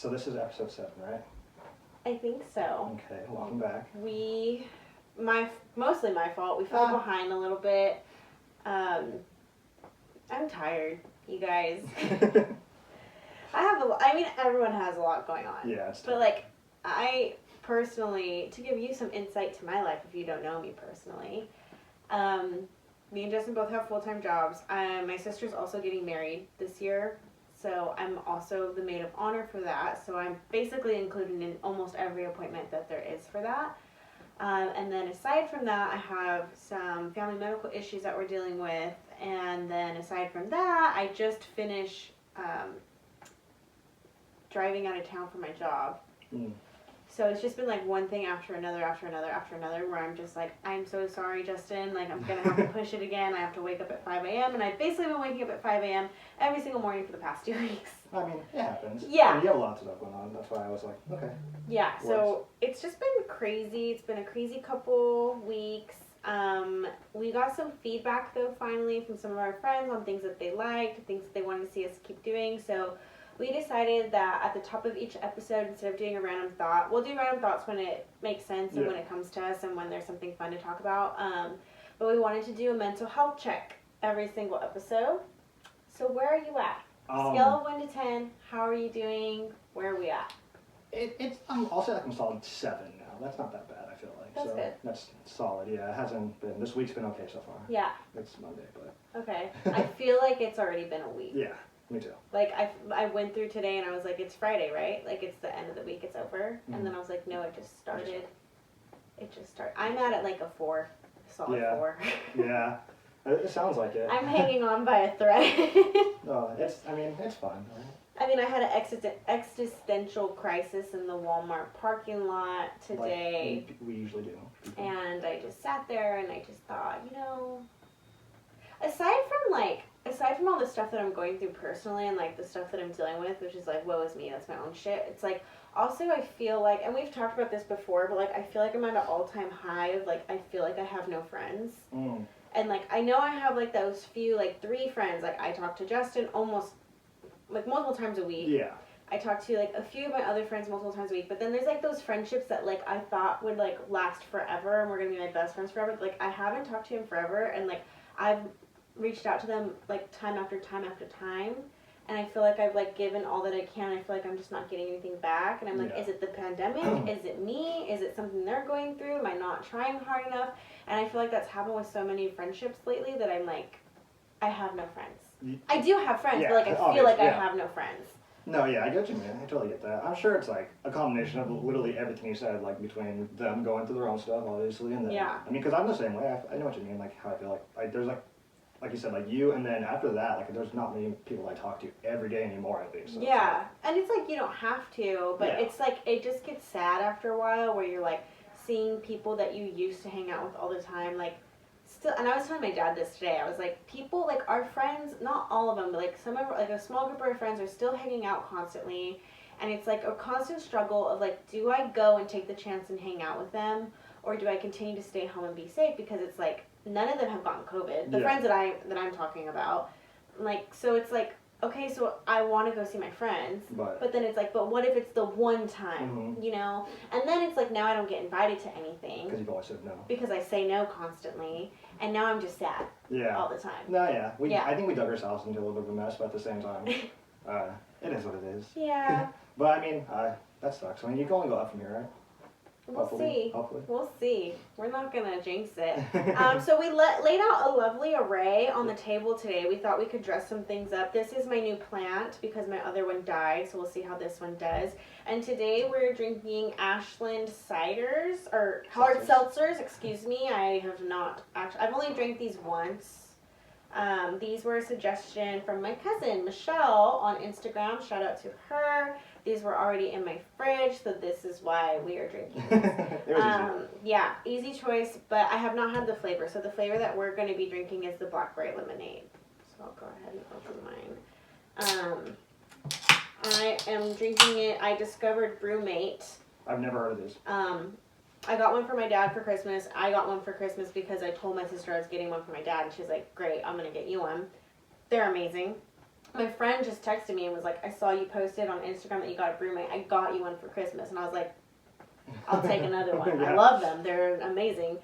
So this is episode 7, right? I think so. Okay, welcome back. Mostly my fault. We fell behind a little bit. I'm tired, you guys. Everyone has a lot going on. Yeah, it's tough. But like, I personally, to give you some insight to my life, if you don't know me personally, me and Justin both have full-time jobs. My sister's also getting married this year, so I'm also the maid of honor for that. So I'm basically included in almost every appointment that there is for that. And then aside from that, I have some family medical issues that we're dealing with. And then aside from that, I just finished driving out of town for my job. So it's just been like one thing after another, where I'm just like, I'm so sorry, Justin. Like, I'm going to have to push it again. I have to wake up at 5 a.m. And I've basically been waking up at 5 a.m. every single morning for the past 2 weeks. I mean, it happens. Yeah. I mean, you have lots of stuff going on. That's why I was like, okay. Yeah, so it's just been crazy. It's been a crazy couple weeks. We got some feedback, though, finally, from some of our friends on things that they liked, things that they wanted to see us keep doing. So we decided that at the top of each episode, instead of doing a random thought, we'll do random thoughts when it makes sense and when it comes to us and when there's something fun to talk about. But we wanted to do a mental health check every single episode. So where are you at? Scale of 1 to 10, how are you doing? Where are we at? I'll say like I'm solid 7 now. That's not that bad, I feel like. That's good. That's solid, yeah. It hasn't been, this week's been okay so far. Yeah. It's Monday, but. Okay. I feel like it's already been a week. Yeah, me too. Like, I went through today and I was like, it's Friday, right? Like, it's the end of the week, it's over. And then I was like, no, it just started. I'm at it like a 4. Solid 4. Yeah. It sounds like it. I'm hanging on by a thread. No, it's fun. Right? I mean, I had an existential crisis in the Walmart parking lot today. Like we usually do. And I just sat there and I just thought, aside from all the stuff that I'm going through personally and like the stuff that I'm dealing with, which is like, woe is me, that's my own shit. It's like, also I feel like, and we've talked about this before, but like I feel like I'm at an all-time high of like, I feel like I have no friends. And like, I know I have like those few, like 3 friends. Like I talk to Justin almost like multiple times a week. Yeah. I talk to like a few of my other friends multiple times a week, but then there's like those friendships that like I thought would like last forever and we're gonna be my best friends forever. But, like I haven't talked to him forever, and like I've reached out to them like time after time after time, and I feel like I've like given all that I can. I feel like I'm just not getting anything back, and I'm like, is it the pandemic? Is it me? Is it something they're going through? Am I not trying hard enough? And I feel like that's happened with so many friendships lately that I'm like, I have no friends. I do have friends, but like I feel like I have no friends. No, yeah, I get you, man. I totally get that. I'm sure it's like a combination of literally everything you said, like between them going through their own stuff, obviously, and then I mean, because I'm the same way. I know what you mean. Like how I feel like there's like you said, like you, and then after that, like there's not many people I talk to every day anymore, at least. So yeah, and it's like you don't have to, but it's like it just gets sad after a while where you're like seeing people that you used to hang out with all the time, like still. And I was telling my dad this today. I was like, people like our friends, not all of them, but like some of like a small group of our friends are still hanging out constantly, and it's like a constant struggle of like, do I go and take the chance and hang out with them, or do I continue to stay home and be safe? Because it's like none of them have gotten COVID. The friends that I'm talking about, like, so it's like, okay, so I want to go see my friends, but then it's like, but what if it's the one time, you know? And then it's like, now I don't get invited to anything. Because you've always said no. Because I say no constantly, and now I'm just sad all the time. No, I think we dug ourselves into a little bit of a mess, but at the same time, it is what it is. Yeah. But I mean, that sucks. I mean, you can only go up from here, right? Hopefully. We'll see. We're not going to jinx it. So we laid out a lovely array on the table today. We thought we could dress some things up. This is my new plant because my other one died, so we'll see how this one does. And today we're drinking Ashland ciders, or hard seltzers, excuse me. I have not actually, I've only drank these once. These were a suggestion from my cousin, Michelle, on Instagram. Shout out to her. These were already in my fridge, so this is why we are drinking this. Yeah, easy choice, but I have not had the flavor. So the flavor that we're going to be drinking is the blackberry lemonade. So I'll go ahead and open mine. I am drinking it. I discovered Brewmate. I've never heard of this. I got one for my dad for Christmas. I got one for Christmas because I told my sister I was getting one for my dad, and she's like, great, I'm going to get you one. They're amazing. My friend just texted me and was like, I saw you posted on Instagram that you got a broom. I got you one for Christmas. And I was like, I'll take another one. Yeah. I love them. They're amazing.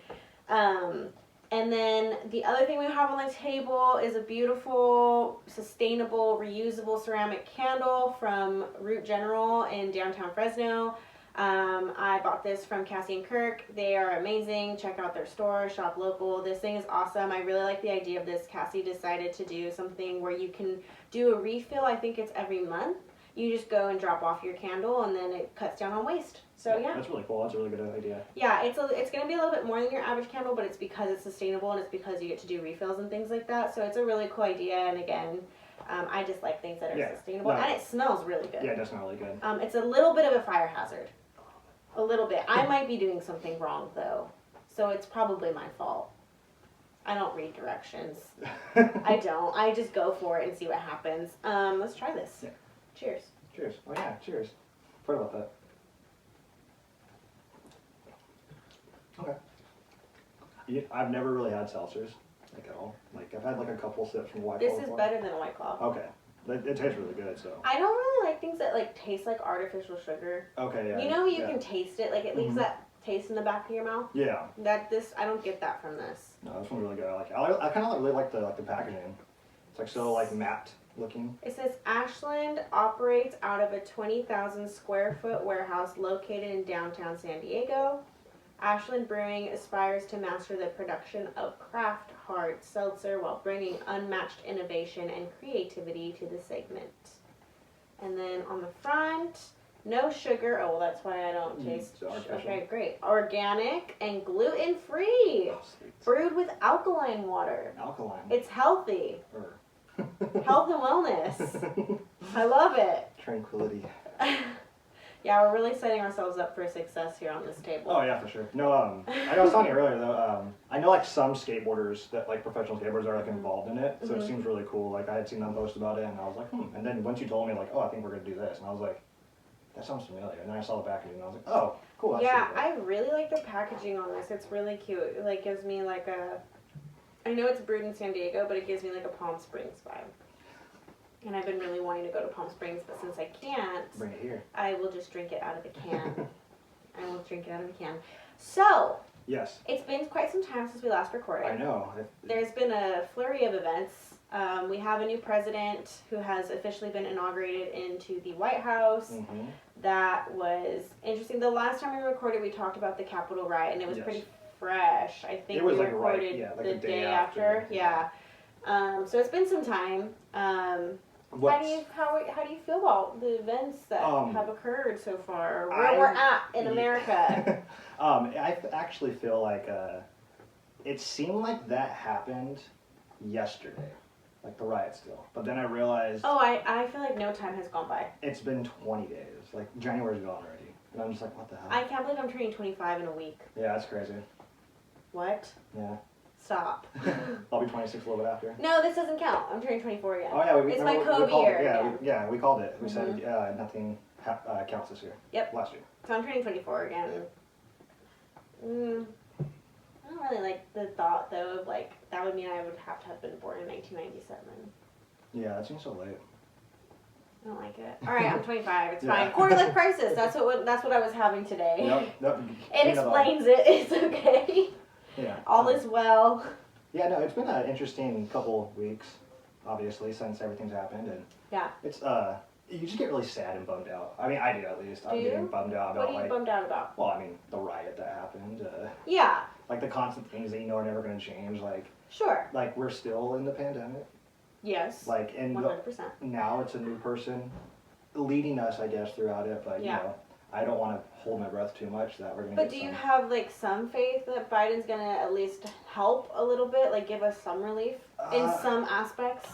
And then the other thing we have on the table is a beautiful, sustainable, reusable ceramic candle from Root General in downtown Fresno. I bought this from Cassie and Kirk. They are amazing. Check out their store, shop local. This thing is awesome. I really like the idea of this. Cassie decided to do something where you can do a refill. I think it's every month. You just go and drop off your candle, and then it cuts down on waste. So yeah, that's really cool. That's a really good idea. Yeah, it's going to be a little bit more than your average candle, but it's because it's sustainable and it's because you get to do refills and things like that. So it's a really cool idea. And again, I just like things that are sustainable, and it smells really good. Yeah, it does smell really good. It's a little bit of a fire hazard, a little bit. I might be doing something wrong though, so it's probably my fault. I don't read directions. I don't. I just go for it and see what happens. Let's try this. Yeah. Cheers. Cheers. Oh yeah, cheers. Forgot about that. Okay. Yeah, I've never really had seltzers, like at all. Like I've had like a couple sips from White Claw. This is better than a White Claw. Okay. It tastes really good, so. I don't really like things that like taste like artificial sugar. Okay, yeah. You know you can taste it, like it leaves that taste in the back of your mouth. Yeah. I don't get that from this. No, this one's really good. I like it. I kind of really like the packaging. It's like so like matte looking. It says Ashland operates out of a 20,000 square foot warehouse located in downtown San Diego. Ashland Brewing aspires to master the production of craft hard seltzer while bringing unmatched innovation and creativity to the segment. And then on the front, no sugar. Oh, well, that's why I don't taste. Okay, great. Organic and gluten-free. Oh, brewed with alkaline water. Alkaline. It's healthy. Health and wellness. I love it. Tranquility. Yeah, we're really setting ourselves up for success here on this table. Oh yeah, for sure. No, I was telling you earlier though. I know like some skateboarders that like professional skateboarders are like involved in it, so it seems really cool. Like I had seen them post about it, and I was like, And then once you told me like, oh, I think we're gonna do this, and I was like, that sounds familiar. And then I saw the packaging, and I was like, oh, cool. That's yeah, I really like the packaging on this. It's really cute. It like gives me like a. I know it's brewed in San Diego, but it gives me like a Palm Springs vibe. And I've been really wanting to go to Palm Springs, but since I can't, bring it here. I will just drink it out of the can. I will drink it out of the can. So, yes, it's been quite some time since we last recorded. I know. There's been a flurry of events. We have a new president who has officially been inaugurated into the White House. That was interesting. The last time we recorded, we talked about the Capitol riot, and it was pretty fresh. I think it was we like recorded like the day after. Yeah. So it's been some time. How do you feel about the events that have occurred so far? Where we're at in America? I actually feel like it seemed like that happened yesterday, like the riot still. But then I realized. Oh, I feel like no time has gone by. It's been 20 days. Like January's gone already, and I'm just like, what the hell? I can't believe I'm turning 25 in a week. Yeah, that's crazy. What? Yeah. Stop. I'll be 26 a little bit after. No, this doesn't count. I'm turning 24 again. Oh yeah, it's my Kobe year. We called it. We said nothing counts this year. Yep. Last year. So I'm turning 24 again. I don't really like the thought though of like that would mean I would have to have been born in 1997. Yeah, that seems so late. I don't like it. All right, I'm 25. It's fine. Quarter life crisis. That's what I was having today. Yep. It explains it. It's okay. Yeah. All is well. Yeah, no, it's been an interesting couple weeks, obviously, since everything's happened, and it's you just get really sad and bummed out. I mean, I do at least. I'm getting bummed out about what are you bummed out about? Well, I mean, the riot that happened. Yeah. Like the constant things that you know are never going to change. Like. Sure. Like we're still in the pandemic. Yes. Like and 100%. Now it's a new person leading us, I guess, throughout it, but you know. I don't want to hold my breath too much that we're going to But do you have, like, some faith that Biden's going to at least help a little bit? Like, give us some relief in some aspects?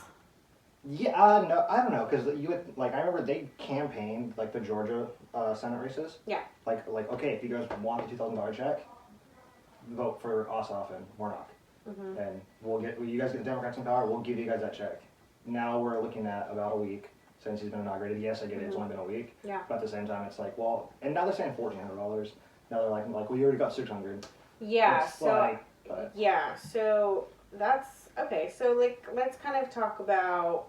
Yeah, no, I don't know, because I remember they campaigned, like, the Georgia Senate races. Yeah. Like, okay, if you guys want a $2,000 check, vote for Ossoff and Warnock. And you guys get the Democrats in power, we'll give you guys that check. Now we're looking at about a week. Since he's been inaugurated, yes, I get it. It's only been a week. Yeah. But at the same time, it's like, well, and now they're saying $1,400. Now they're like, well, you already got $600. Yeah. So So that's okay. So like, let's kind of talk about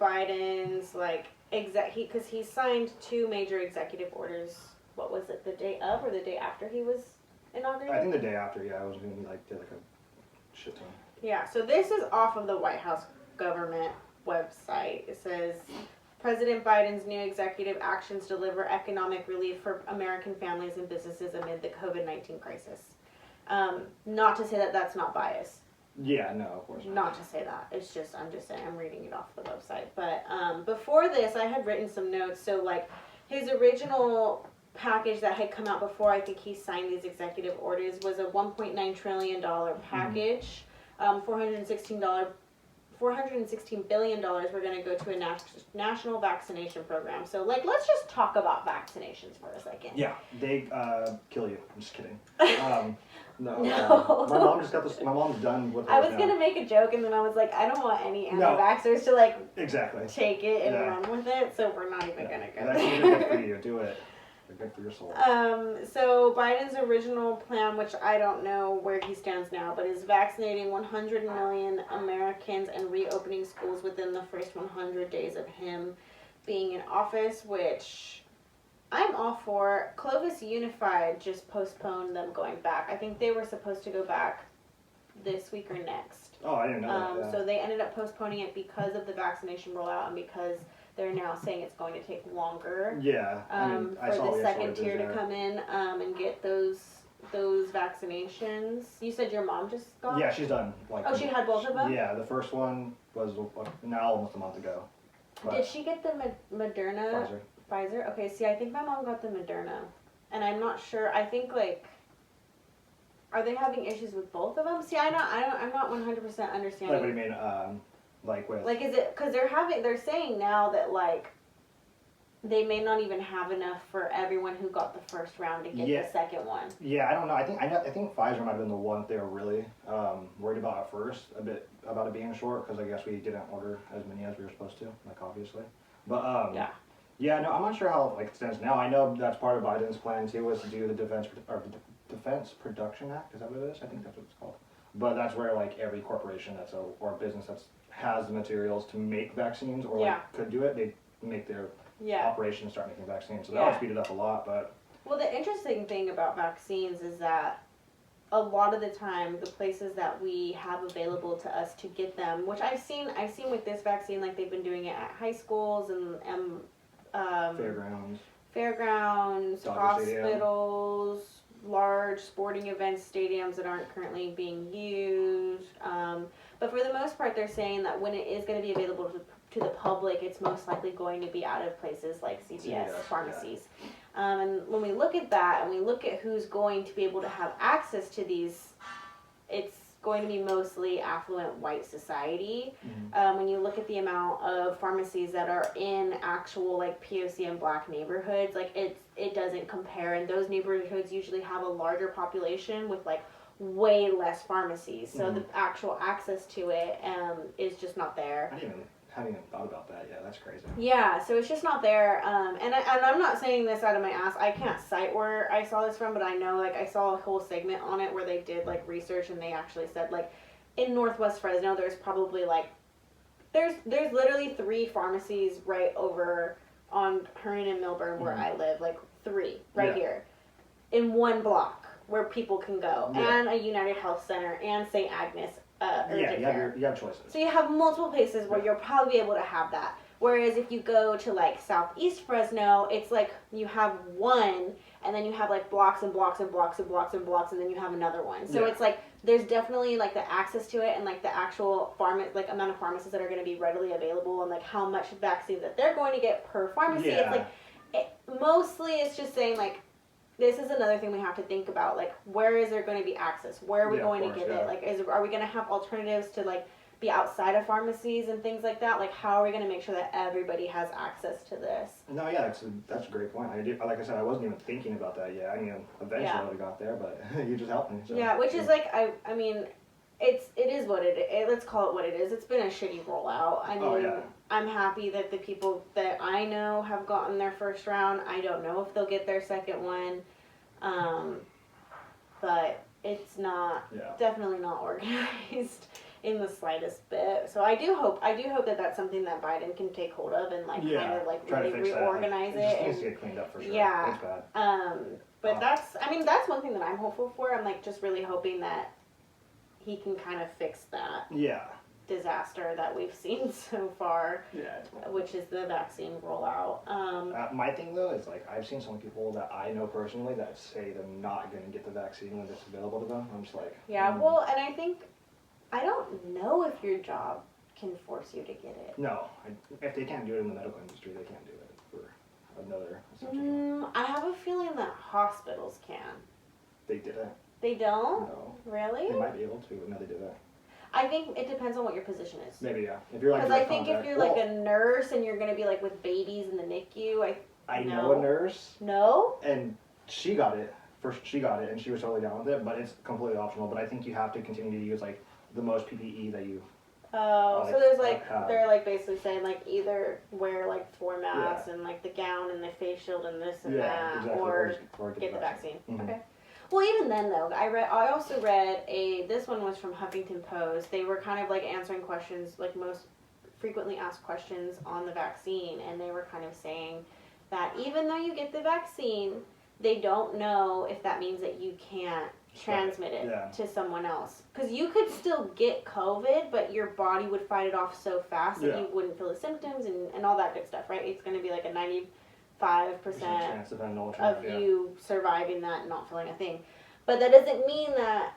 Biden's like because he signed 2 major executive orders. What was it, the day of or the day after he was inaugurated? I think the day after, yeah. I was going to did like a shit ton. Yeah, so this is off of the White House government website. It says, President Biden's new executive actions deliver economic relief for American families and businesses amid the COVID-19 crisis. Not to say that that's not bias. Yeah, no, of course not. Not to say that. It's just, I'm just saying, I'm reading it off the website. But before this, I had written some notes. So, like, his original package that had come out before I think he signed these executive orders was a $1.9 trillion package. $416 billion were going to go to a national vaccination program. So, like, let's just talk about vaccinations for a second. Yeah, they kill you. I'm just kidding. No. My mom just got this. My mom's done with. I was gonna make a joke, and then I was like, I don't want any anti-vaxxers to like take it and run with it. So we're not even gonna go. That's good for you. Do it. They're good for your soul. So Biden's original plan, which I don't know where he stands now, but is vaccinating 100 million Americans and reopening schools within the first 100 days of him being in office, which I'm all for. Clovis Unified just postponed them going back. I think they were supposed to go back this week or next. Oh, I didn't know that. So they ended up postponing it because of the vaccination rollout and because they're now saying it's going to take longer. Yeah. For the second tier to come in and get those vaccinations. You said your mom just got? Yeah, she's done. She had both of them? Yeah, the first one was now almost a month ago. But did she get the Moderna? Pfizer? Okay, see, I think my mom got the Moderna. And I'm not sure. I think, like, are they having issues with both of them? See, I'm not 100% understanding. Like, what do you mean, like with? Like, is it, because they're saying now that, like, they may not even have enough for everyone who got the first round to get the second one. Yeah, I don't know. I think Pfizer might have been the one they were really worried about at first, a bit about it being short, because I guess we didn't order as many as we were supposed to, like, obviously. But, yeah, no, I'm not sure how it stands now. I know that's part of Biden's plan too, was to do the Defense Production Act. Is that what it is? I think that's what it's called. But that's where like every corporation or business that has the materials to make vaccines or could do it, they make their operations start making vaccines. So that would speed it up a lot. But well, the interesting thing about vaccines is that a lot of the time, the places that we have available to us to get them, which I've seen with this vaccine, like they've been doing it at high schools and fairgrounds, Dodger hospitals, large sporting events, stadiums that aren't currently being used. But for the most part, they're saying that when it is going to be available to the public, it's most likely going to be out of places like CVS, pharmacies. And when we look at that and we look at who's going to be able to have access to these, it's going to be mostly affluent white society. When you look at the amount of pharmacies that are in actual like POC and black neighborhoods, like it doesn't compare, and those neighborhoods usually have a larger population with like way less pharmacies, so the actual access to it is just not there. I hadn't even thought about that. Yeah, that's crazy. Yeah, so it's just not there. And I'm not saying this out of my ass. I can't cite where I saw this from, but I know, like, I saw a whole segment on it where they did, like, research, and they actually said, like, in Northwest Fresno, there's probably, like, there's literally 3 pharmacies right over on Hearn and Milburn where I live, like, 3 here in one block where people can go, and a United Health Center, and St. Agnes. You have choices. So you have multiple places where you'll probably be able to have that. Whereas if you go to like Southeast Fresno, it's like you have one, and then you have like blocks and blocks and blocks and blocks and blocks, and then you have another one. So it's like there's definitely like the access to it and like the actual amount of pharmacists that are going to be readily available, and like how much vaccines that they're going to get per pharmacy. It's like mostly it's just saying like, this is another thing we have to think about, like, where is there going to be access? Where are we going to get it? Like, are we going to have alternatives to, like, be outside of pharmacies and things like that? Like, how are we going to make sure that everybody has access to this? No, yeah, that's a great point. Like I said, I wasn't even thinking about that yet. I mean, eventually I would have got there, but you just helped me. So. Yeah, which is, like, I mean, it is what it is. Let's call it what it is. It's been a shitty rollout. I mean, I'm happy that the people that I know have gotten their first round. I don't know if they'll get their second one. But it's not, definitely not organized. in the slightest bit. So I do hope that that's something that Biden can take hold of and like kind of like really reorganize it. It needs to get cleaned up for sure. Yeah. It's bad. But that's one thing that I'm hopeful for. I'm like just really hoping that he can kind of fix that. Yeah. Disaster that we've seen so far, which is the vaccine rollout. My thing though is like I've seen some people that I know personally that say they're not going to get the vaccine when it's available to them. I'm just like, well, and I think I don't know if your job can force you to get it. No, if they can't do it in the medical industry, they can't do it for another. I have a feeling that hospitals can. They didn't. They don't? No. Really? They might be able to, but no, they didn't. I think it depends on what your position is. Maybe, yeah. If you're like, because I think if you're like a nurse and you're going to be like with babies in the NICU, I know a nurse. No? And she got it. First, she got it, and she was totally down with it, but it's completely optional. But I think you have to continue to use like the most PPE that you. Oh, so there's like they're like basically saying like either wear like 4 masks and like the gown and the face shield and this and that, exactly. or get the vaccine. Mm-hmm. Okay. Well, even then though, I also read this one was from Huffington Post. They were kind of like answering questions, like most frequently asked questions on the vaccine, and they were kind of saying that even though you get the vaccine, they don't know if that means that you can't transmit it to someone else. Because you could still get COVID, but your body would fight it off so fast that you wouldn't feel the symptoms and all that good stuff, right? It's going to be like a 95% of you surviving that and not feeling a thing. But that doesn't mean that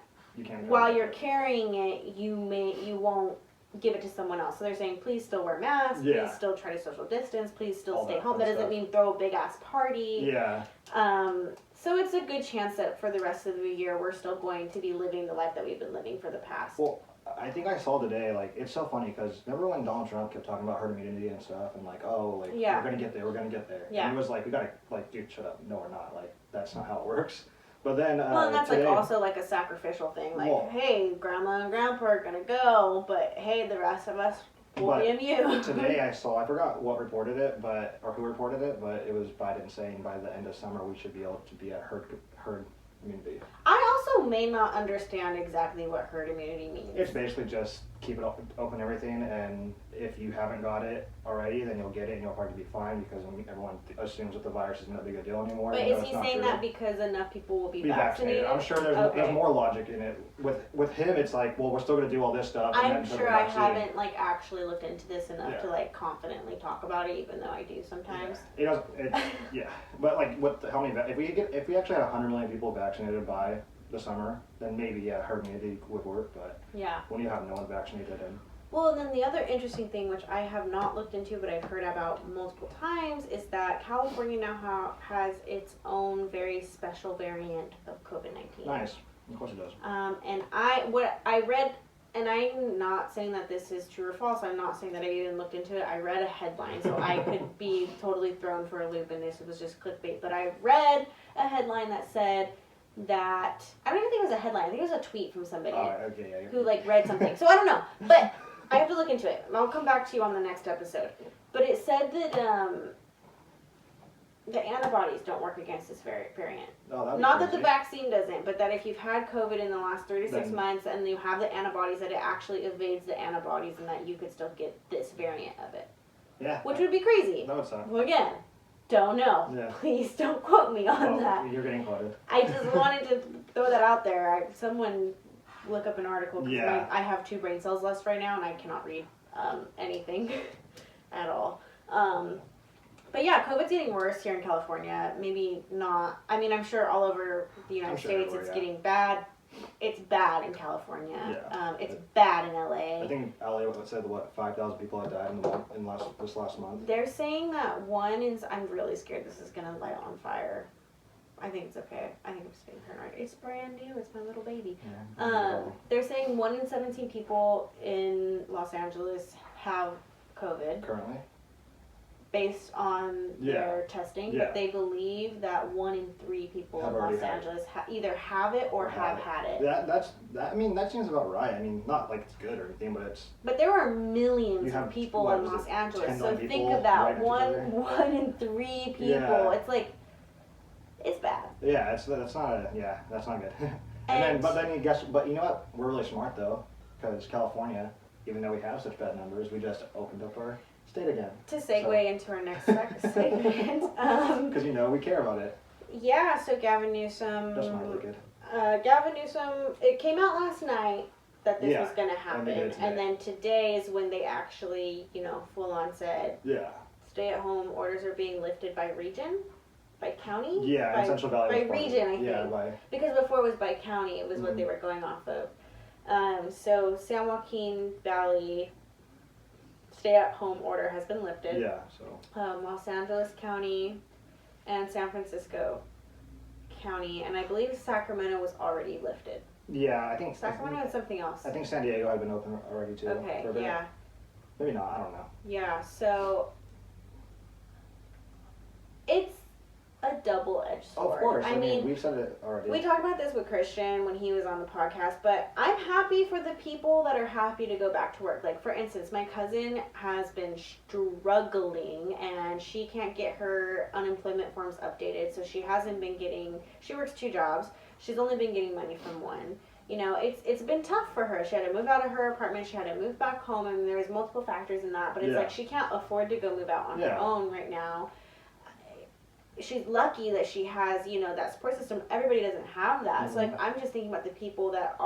while you're carrying it, you won't give it to someone else. So they're saying, please still wear masks, please still try to social distance, please still stay home. That doesn't mean throw a big ass party. Yeah. So it's a good chance that for the rest of the year, we're still going to be living the life that we've been living for the past. Well, I think I saw today, like, it's so funny because remember when Donald Trump kept talking about herd immunity and stuff and like, oh, like, we're going to get there, we're going to get there. Yeah. And it was like, we got to, like, dude, shut up. No, we're not. Like, that's not how it works. But then, well, and that's today, like also like a sacrificial thing. Like, hey, grandma and grandpa are going to go, but hey, the rest of us will be immune. Today I forgot what reported it, or who reported it, but it was Biden saying by the end of summer we should be able to be at herd immunity. I also may not understand exactly what herd immunity means. It's basically just keep it open everything, and if you haven't got it already, then you'll get it and you'll probably be fine because everyone assumes that the virus isn't a big a deal anymore. But is he saying that because enough people will be vaccinated? I'm sure there's more logic in it. With him, it's like, well, we're still going to do all this stuff. I'm sure I haven't like actually looked into this enough to like confidently talk about it, even though I do sometimes. But like, how many? If we actually had 100 million people vaccinated by the summer, then maybe herd immunity would work. But when you have no one vaccinated, and well, and then the other interesting thing, which I have not looked into, but I've heard about multiple times, is that California now has its own very special variant of COVID-19. Nice, of course it does. And what I read, and I'm not saying that this is true or false. I'm not saying that I even looked into it. I read a headline, so I could be totally thrown for a loop, and this was just clickbait. But I read a headline that said that I don't even think it was a headline. I think it was a tweet from somebody who like read something. So I don't know, but I have to look into it. And I'll come back to you on the next episode. But it said that the antibodies don't work against this variant. Oh, not that the vaccine doesn't, but that if you've had COVID in the last 3 to 6 months and you have the antibodies, that it actually evades the antibodies and that you could still get this variant of it. Yeah. Which would be crazy. No, it's not. Well, again, don't know. Yeah. Please don't quote me on that. You're getting quoted. I just wanted to throw that out there. Someone look up an article because I have 2 brain cells left right now and I cannot read anything at all. But yeah, COVID's getting worse here in California. Maybe not. I mean, I'm sure all over the United States it's getting bad. It's bad in California. Yeah. It's bad in LA. I think LA said 5,000 people had died this last month. They're saying that I'm really scared this is gonna light on fire. I think it's okay. I think I'm just being paranoid. It's brand new. It's my little baby. Yeah, they're saying 1 in 17 people in Los Angeles have COVID. Currently? Based on their testing. But they believe that 1 in 3 people in Los Angeles either have it or have had it. That seems about right. I mean, not like it's good or anything, but it's... But there are millions of people in Los Angeles. So think of that. One in 3 people. Yeah. It's like... It's bad. Yeah, that's not good. But you know what? We're really smart though. because California, even though we have such bad numbers, we just opened up our state again. To segue into our next segment. Because, we care about it. Yeah, so Gavin Newsom. That's not really good. Gavin Newsom, it came out last night that this was going to happen. And then today is when they actually, full on said, stay-at-home orders are being lifted by region, by county? Yeah, in Central Valley. By region, I think. Yeah, because before it was by county, it was what they were going off of. So San Joaquin Valley stay-at-home order has been lifted. Yeah, so. Los Angeles County and San Francisco County, and I believe Sacramento was already lifted. Yeah, I think Sacramento and something else. I think San Diego had been open already too. Okay, for a bit. yeah. Maybe not, I don't know. Yeah, so it's a double-edged sword. Oh, of course. I mean, we've said it already. We talked about this with Christian when he was on the podcast, but I'm happy for the people that are happy to go back to work. Like, for instance, my cousin has been struggling, and she can't get her unemployment forms updated, so she hasn't been getting, she works 2 jobs. She's only been getting money from one. It's been tough for her. She had to move out of her apartment. She had to move back home, and there was multiple factors in that, but it's like she can't afford to go move out on her own right now. She's lucky that she has, that support system. Everybody doesn't have that. Mm-hmm. So, I'm just thinking about the people that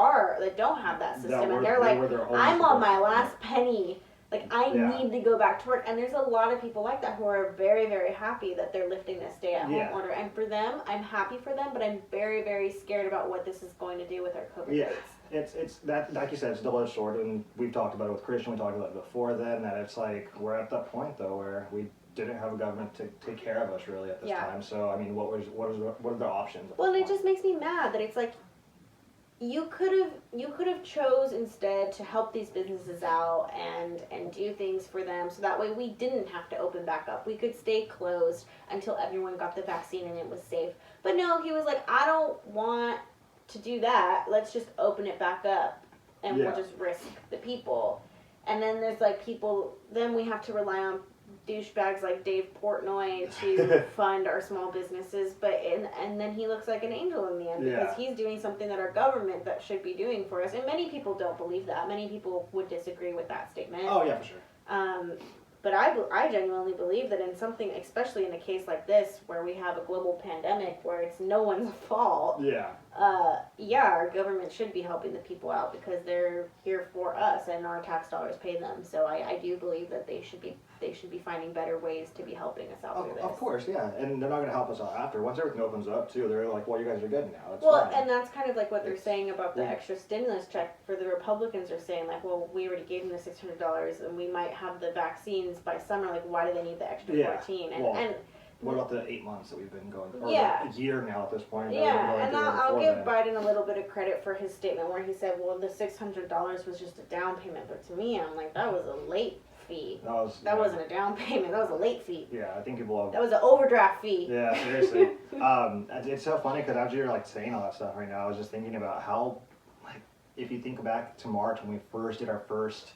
don't have that system. And they're like, I'm on my last penny. Like, I need to go back to work. And there's a lot of people like that who are very, very happy that they're lifting this stay-at-home order. And for them, I'm happy for them, but I'm very, very scared about what this is going to do with our COVID rates. It's that, like you said, it's a double-edged sword. And we've talked about it with Christian. We talked about it before then, that it's like, we're at that point, though, where we didn't have a government to take care of us really at this time. So I mean, what are the options? Well, and it just makes me mad that it's like you could have chose instead to help these businesses out and do things for them, so that way we didn't have to open back up. We could stay closed until everyone got the vaccine and it was safe. But no, he was like, I don't want to do that. Let's just open it back up and we'll just risk the people. And then there's like people. Then we have to rely on douchebags like Dave Portnoy to fund our small businesses, and then he looks like an angel in the end because he's doing something that our government that should be doing for us. And many people don't believe that. Many people would disagree with that statement. Oh yeah, for sure. But I genuinely believe that in something, especially in a case like this where we have a global pandemic where it's no one's fault. Our government should be helping the people out because they're here for us and our tax dollars pay them. So I do believe that they should be finding better ways to be helping us out through this. Of course, yeah. And they're not going to help us out after. Once everything opens up, too, they're like, well, you guys are good now. It's fine. And that's kind of like what they're saying about the extra stimulus check for the Republicans are saying, like, well, we already gave them the $600 and we might have the vaccines by summer. Like, why do they need the extra 14? And what about the 8 months that we've been going? Or a year now at this point. And I'll give Biden a little bit of credit for his statement where he said, well, the $600 was just a down payment. But to me, I'm like, that was a late fee. That wasn't a down payment. That was a late fee. Yeah, I think people have... That was an overdraft fee. Yeah, seriously. It's so funny because as you're like saying all that stuff right now, I was just thinking about how, like, if you think back to March when we first did our first,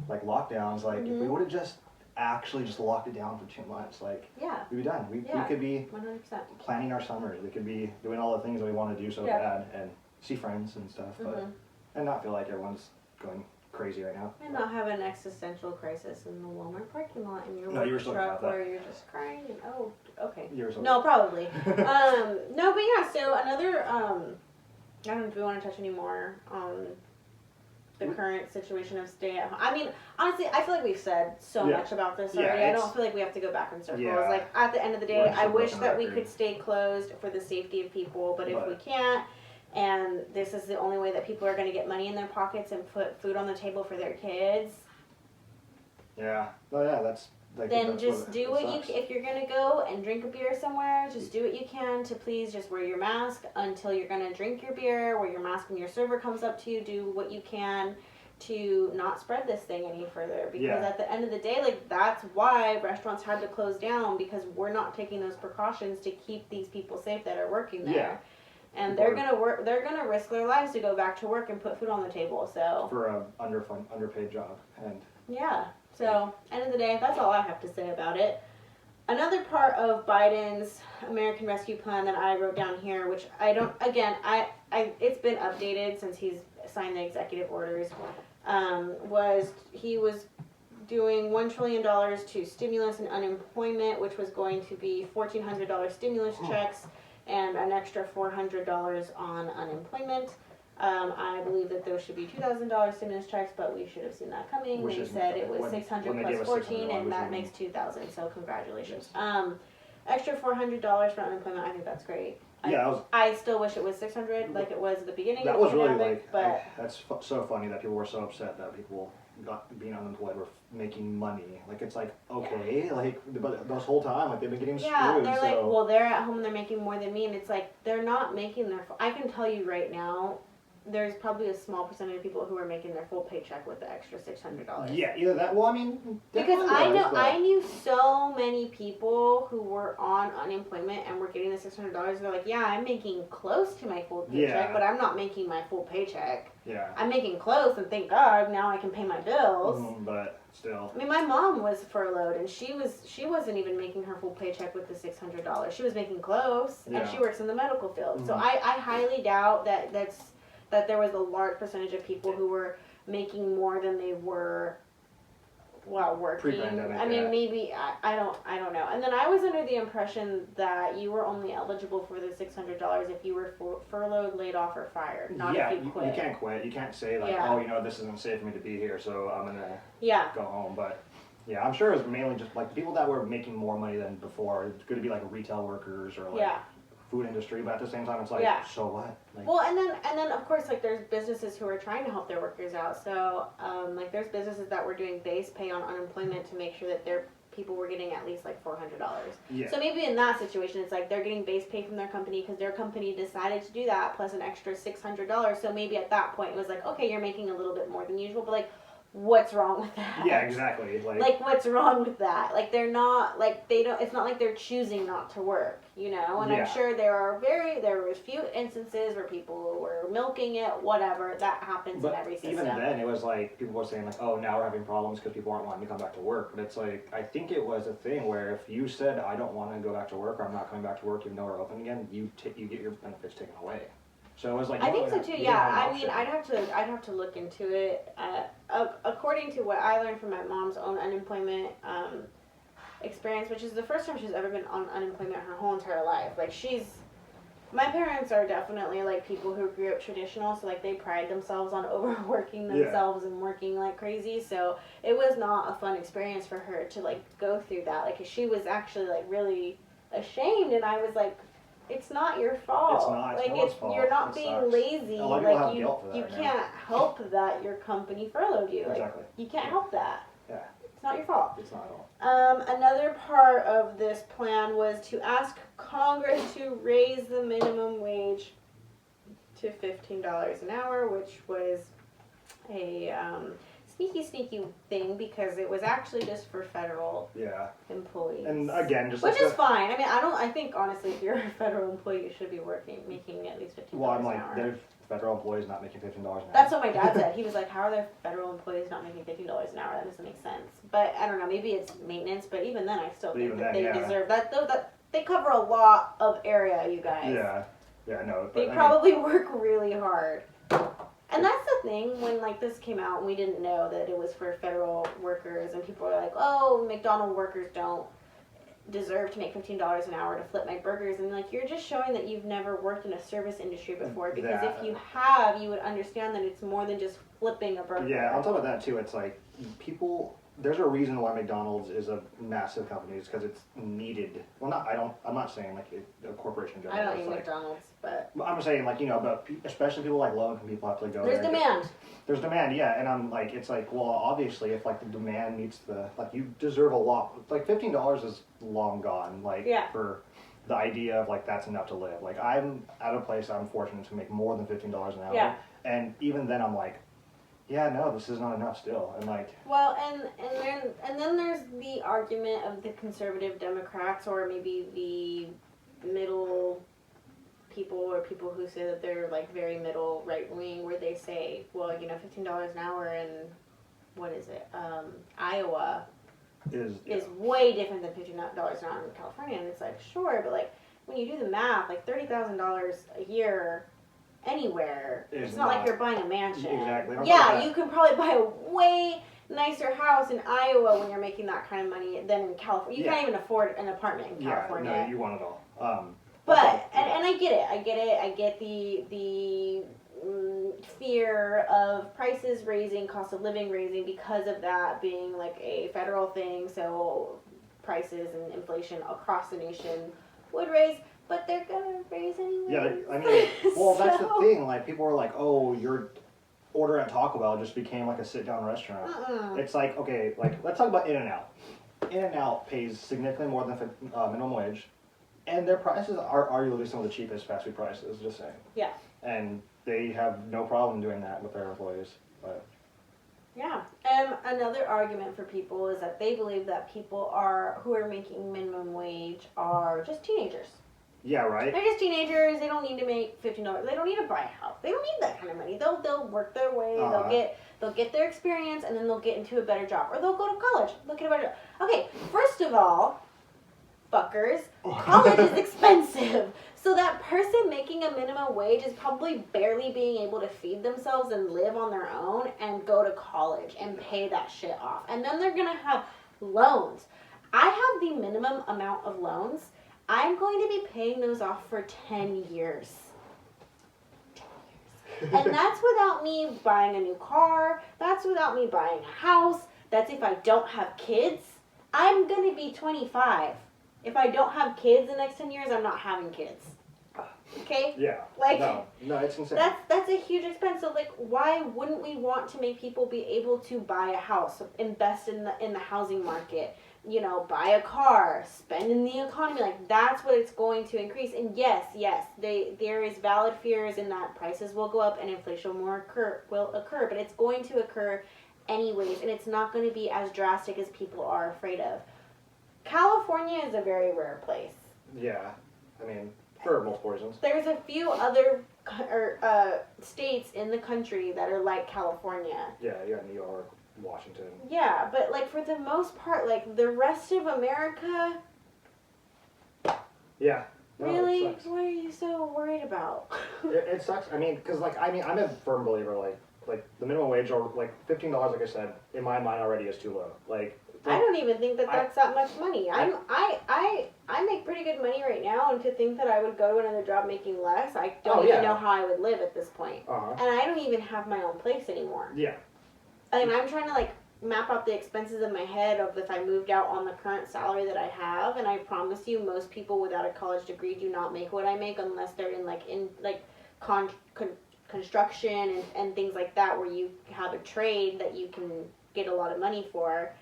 like, lockdowns, like, if we would have just actually just locked it down for 2 months, like, we'd be done. We could be 100% planning our summers. We could be doing all the things that we want to do so bad and see friends and stuff, but and not feel like everyone's going crazy right now. And not have an existential crisis in the Walmart parking lot in your truck where you're just crying and okay. No, probably. No, but yeah, so another I don't know if we want to touch any more on the current situation of stay at home. I mean, honestly, I feel like we've said so much about this already. I don't feel like we have to go back in circles. Like, at the end of the day, I wish that we could stay closed for the safety of people, but if we can't, and this is the only way that people are going to get money in their pockets and put food on the table for their kids. Yeah. Well, yeah, that's... Then just do what you... If you're going to go and drink a beer somewhere, just do what you can to please just wear your mask until you're going to drink your beer, wear your mask when your server comes up to you, do what you can to not spread this thing any further. Because at the end of the day, like, that's why restaurants had to close down, because we're not taking those precautions to keep these people safe that are working there. Yeah. And they're gonna risk their lives to go back to work and put food on the table. So for a underpaid job, and so end of the day, that's all I have to say about it. Another part of Biden's American Rescue Plan that I wrote down here, which I don't, again, I it's been updated since he's signed the executive orders. he was doing $1 trillion to stimulus and unemployment, which was going to be $1,400 stimulus checks and an extra $400 on unemployment. I believe that those should be $2,000 stimulus checks, but we should have seen that coming. They said it was 600 plus 14, and that makes 2,000. So congratulations. Extra $400 for unemployment. I think that's great. Yeah, I still wish it was 600, like it was at the beginning. That of the was really pandemic, but that's so funny that people were so upset that people being unemployed were making money. Like it's like okay, like but this whole time like they've been getting screwed. Yeah, they're like, well, they're at home and they're making more than me, and it's like they're not making their. I can tell you right now, there's probably a small percentage of people who are making their full paycheck with the extra $600. Yeah, either that. Well, I mean, because I knew so many people who were on unemployment and were getting the $600. They're like, yeah, I'm making close to my full paycheck, but I'm not making my full paycheck. Yeah. I'm making close, and thank God now I can pay my bills. But still. I mean, my mom was furloughed, and she wasn't even making her full paycheck with the $600. She was making close, and she works in the medical field. So I highly doubt that there was a large percentage of people who were making more than they were while working. Pre-pandemic, I mean, maybe I don't know. And then I was under the impression that you were only eligible for the $600 if you were furloughed, laid off, or fired. Not if you quit. You can't quit. You can't say like, oh, this isn't safe for me to be here, so I'm gonna go home. But yeah, I'm sure it was mainly just like people that were making more money than before. It's going to be like retail workers or like. Food industry, but at the same time it's like so what? Like, well, and then of course like there's businesses who are trying to help their workers out. So like there's businesses that were doing base pay on unemployment to make sure that their people were getting at least like $400. Yeah. So maybe in that situation it's like they're getting base pay from their company because their company decided to do that plus an extra $600. So maybe at that point it was like, okay, you're making a little bit more than usual, but like what's wrong with that? Yeah, exactly. Like what's wrong with that? Like they're not like they don't. It's not like they're choosing not to work, you know. And I'm sure there were a few instances where people were milking it, whatever. That happens in every system. Even then, it was like people were saying like, oh, now we're having problems because people aren't wanting to come back to work. But it's like I think it was a thing where if you said I don't want to go back to work or I'm not coming back to work even though we're open again, you get your benefits taken away. So it was like I think so too. Yeah, I mean, I'd have to look into it. According to what I learned from my mom's own unemployment experience, which is the first time she's ever been on unemployment her whole entire life. Like my parents are definitely like people who grew up traditional, so like they pride themselves on overworking themselves and working like crazy. So it was not a fun experience for her to like go through that. Like she was actually like really ashamed, and I was like. It's not your fault. It's not. It's no one's fault. You're not being lazy. Like you can't help that your company furloughed you. Exactly. Like, you can't help that. Yeah. It's not your fault. It's not at all. Another part of this plan was to ask Congress to raise the minimum wage to $15 an hour, which was a sneaky thing because it was actually just for federal employees. And again, just which is fine. I mean, I think honestly, if you're a federal employee, you should be making at least $15 an hour. Well, I'm like, there's federal employees not making $15 an hour. That's what my dad said. He was like, how are there federal employees not making $15 an hour? That doesn't make sense. But I don't know. Maybe it's maintenance. But even then, I still think that they deserve that. Though that they cover a lot of area, you guys. Yeah, no. They probably work really hard. And that's the thing, when like this came out and we didn't know that it was for federal workers and people were like, oh, McDonald's workers don't deserve to make $15 an hour to flip my burgers. And like, you're just showing that you've never worked in a service industry before because if you have, you would understand that it's more than just flipping a burger. Yeah, on top of that too, it's like there's a reason why McDonald's is a massive company. It's because it's needed. Well, I'm not saying like a corporation. I don't eat McDonald's, but I'm saying like but especially people like low-income people have to go. There's demand. There's demand, yeah, and I'm like, it's like, well, obviously, if like the demand meets you deserve a lot. Like $15 is long gone. Like for the idea of like that's enough to live. Like I'm at a place I'm fortunate to make more than $15 an hour, and even then I'm like. Yeah, no, this is not enough still, and like. Well, and then there's the argument of the conservative Democrats, or maybe the middle people, or people who say that they're like very middle right wing, where they say, well, $15 an hour in what is it, Iowa, is way different than $15 an hour in California, and it's like sure, but like when you do the math, like $30,000 a year. anywhere. It's not like you're buying a mansion. Exactly. Yeah, you can probably buy a way nicer house in Iowa when you're making that kind of money than in California. You can't even afford an apartment in California. Yeah, no, you want it all. But and I get it. I get the fear of prices raising, cost of living raising because of that being like a federal thing. So prices and inflation across the nation would raise, but they're gonna raise anyway. Yeah, I mean, well, that's the thing. Like people were like, "Oh, your order at Taco Bell just became like a sit-down restaurant." It's like, okay, like let's talk about In-N-Out. In-N-Out pays significantly more than minimum wage. And their prices are arguably some of the cheapest fast food prices, just saying. Yeah. And they have no problem doing that with their employees. But yeah. Another argument for people is that they believe that people who are making minimum wage are just teenagers. Yeah, right. They're just teenagers. They don't need to make $15. They don't need to buy a house. They don't need that kind of money. They'll work their way. They'll get their experience, and then they'll get into a better job, or they'll go to college. They'll get a better job. Okay, first of all, fuckers, college is expensive. So that person making a minimum wage is probably barely being able to feed themselves and live on their own and go to college and pay that shit off. And then they're going to have loans. I have the minimum amount of loans. I'm going to be paying those off for 10 years. And that's without me buying a new car. That's without me buying a house. That's if I don't have kids. I'm going to be 25. If I don't have kids the next 10 years, I'm not having kids. Okay? Yeah. Like, no, it's insane. That's a huge expense. So, like, why wouldn't we want to make people be able to buy a house, invest in the housing market, you know, buy a car, spend in the economy? Like, that's what it's going to increase. And yes, there is valid fears in that prices will go up and inflation will occur, but it's going to occur anyways, and it's not going to be as drastic as people are afraid of. California is a very rare place. Yeah, I mean, for multiple reasons. There's a few other states in the country that are like California. Yeah, you got New York, Washington. Yeah, but like for the most part, like the rest of America. Yeah. No, really? What are you so worried about? It sucks. I mean, because I'm a firm believer. Like the minimum wage or like $15, like I said, in my mind already is too low. Like. I don't even think that's that much money. I make pretty good money right now, and to think that I would go to another job making less, I don't even know how I would live at this point. And I don't even have my own place anymore. Yeah. I mean, I'm trying to like map out the expenses in my head of if I moved out on the current salary that I have, and I promise you, most people without a college degree do not make what I make unless they're in construction and things like that, where you have a trade that you can get a lot of money for.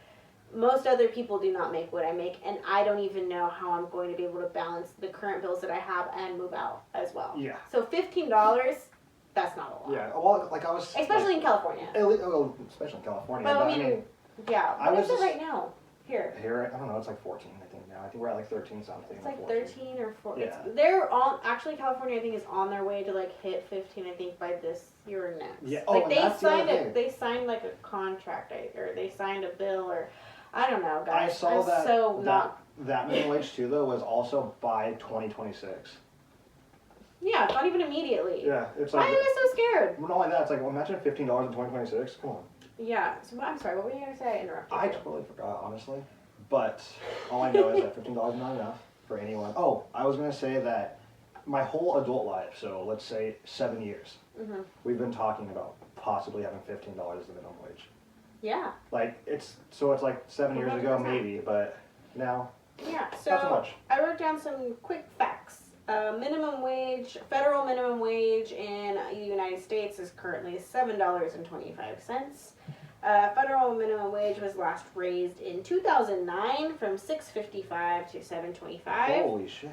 Most other people do not make what I make, and I don't even know how I'm going to be able to balance the current bills that I have and move out as well. Yeah. So $15, that's not a lot. Yeah. Well, like I was. Especially in California. Especially in California. But I mean, yeah. What is it right now? Here, I don't know. It's like 14, I think now. I think we're at like 13 something. It's like 13 or 14. Yeah. They're on. Actually, California, I think, is on their way to like hit 15. I think by this year or next. Yeah. Like they signed like a contract, or they signed a bill, or. I don't know, guys. I saw that minimum wage too, though, was also by 2026. Yeah, not even immediately. Yeah, it's like. Why are you so scared? Not only that, it's like, well, imagine $15 in 2026. Come on. Yeah. So I'm sorry. What were you gonna say? I interrupted. I totally forgot, honestly. But all I know is that $15 is not enough for anyone. Oh, I was gonna say that my whole adult life, so let's say 7 years, we've been talking about possibly having $15 as the minimum wage. Yeah. Like it's like 7 years ago maybe, but now. Yeah. So not so much. I wrote down some quick facts. Minimum wage, federal minimum wage in the United States is currently $7.25. Federal minimum wage was last raised in 2009 from $6.55 to $7.25. Holy shit.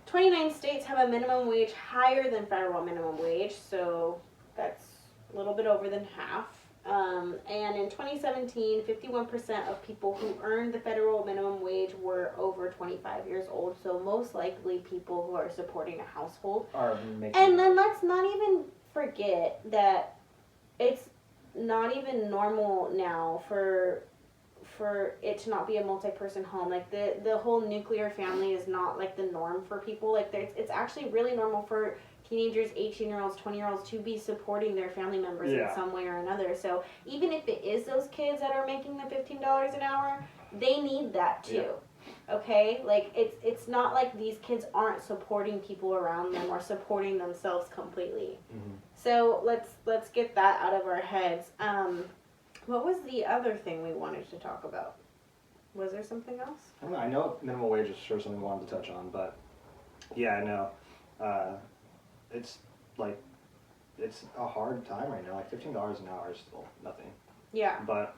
29 states have a minimum wage higher than federal minimum wage, so that's a little bit over than half. And in 2017, 51% of people who earned the federal minimum wage were over 25 years old. So most likely people who are supporting a household. And then let's not even forget that it's not even normal now for it to not be a multi-person home. Like the whole nuclear family is not like the norm for people. Like it's actually really normal for teenagers, 18-year-olds, 20-year-olds to be supporting their family members in some way or another. So even if it is those kids that are making the $15 an hour, they need that too. Okay? Like it's not like these kids aren't supporting people around them or supporting themselves completely. Mm-hmm. So let's get that out of our heads. What was the other thing we wanted to talk about? Was there something else? I don't know. I know minimum wage is sure something we wanted to touch on, but yeah, I know. It's like, it's a hard time right now. Like $15 an hour is still nothing. Yeah. But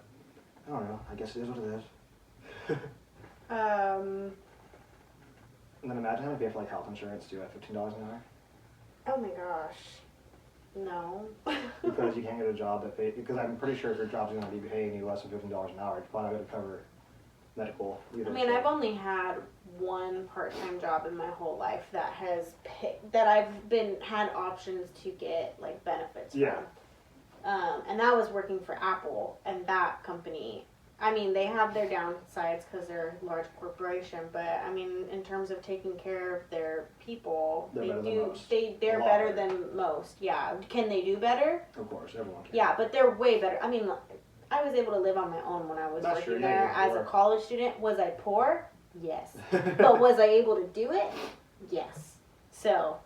I don't know. I guess it is what it is. And then imagine having to pay for like health insurance too at $15 an hour. Oh my gosh. No. Because you can't get a job that pays, because I'm pretty sure if your job's going to be paying you less than $15 an hour, it's probably going to cover medical. I've only had one part-time job in my whole life that has I've had options to get like benefits from. And that was working for Apple, and that company, I mean, they have their downsides because they're a large corporation, but I mean, in terms of taking care of their people, they're better than most. Yeah. Can they do better? Of course, everyone can. Yeah, but they're way better. I mean, I was able to live on my own when I was working there as a college student. Was I poor? Yes. But was I able to do it? Yes. So,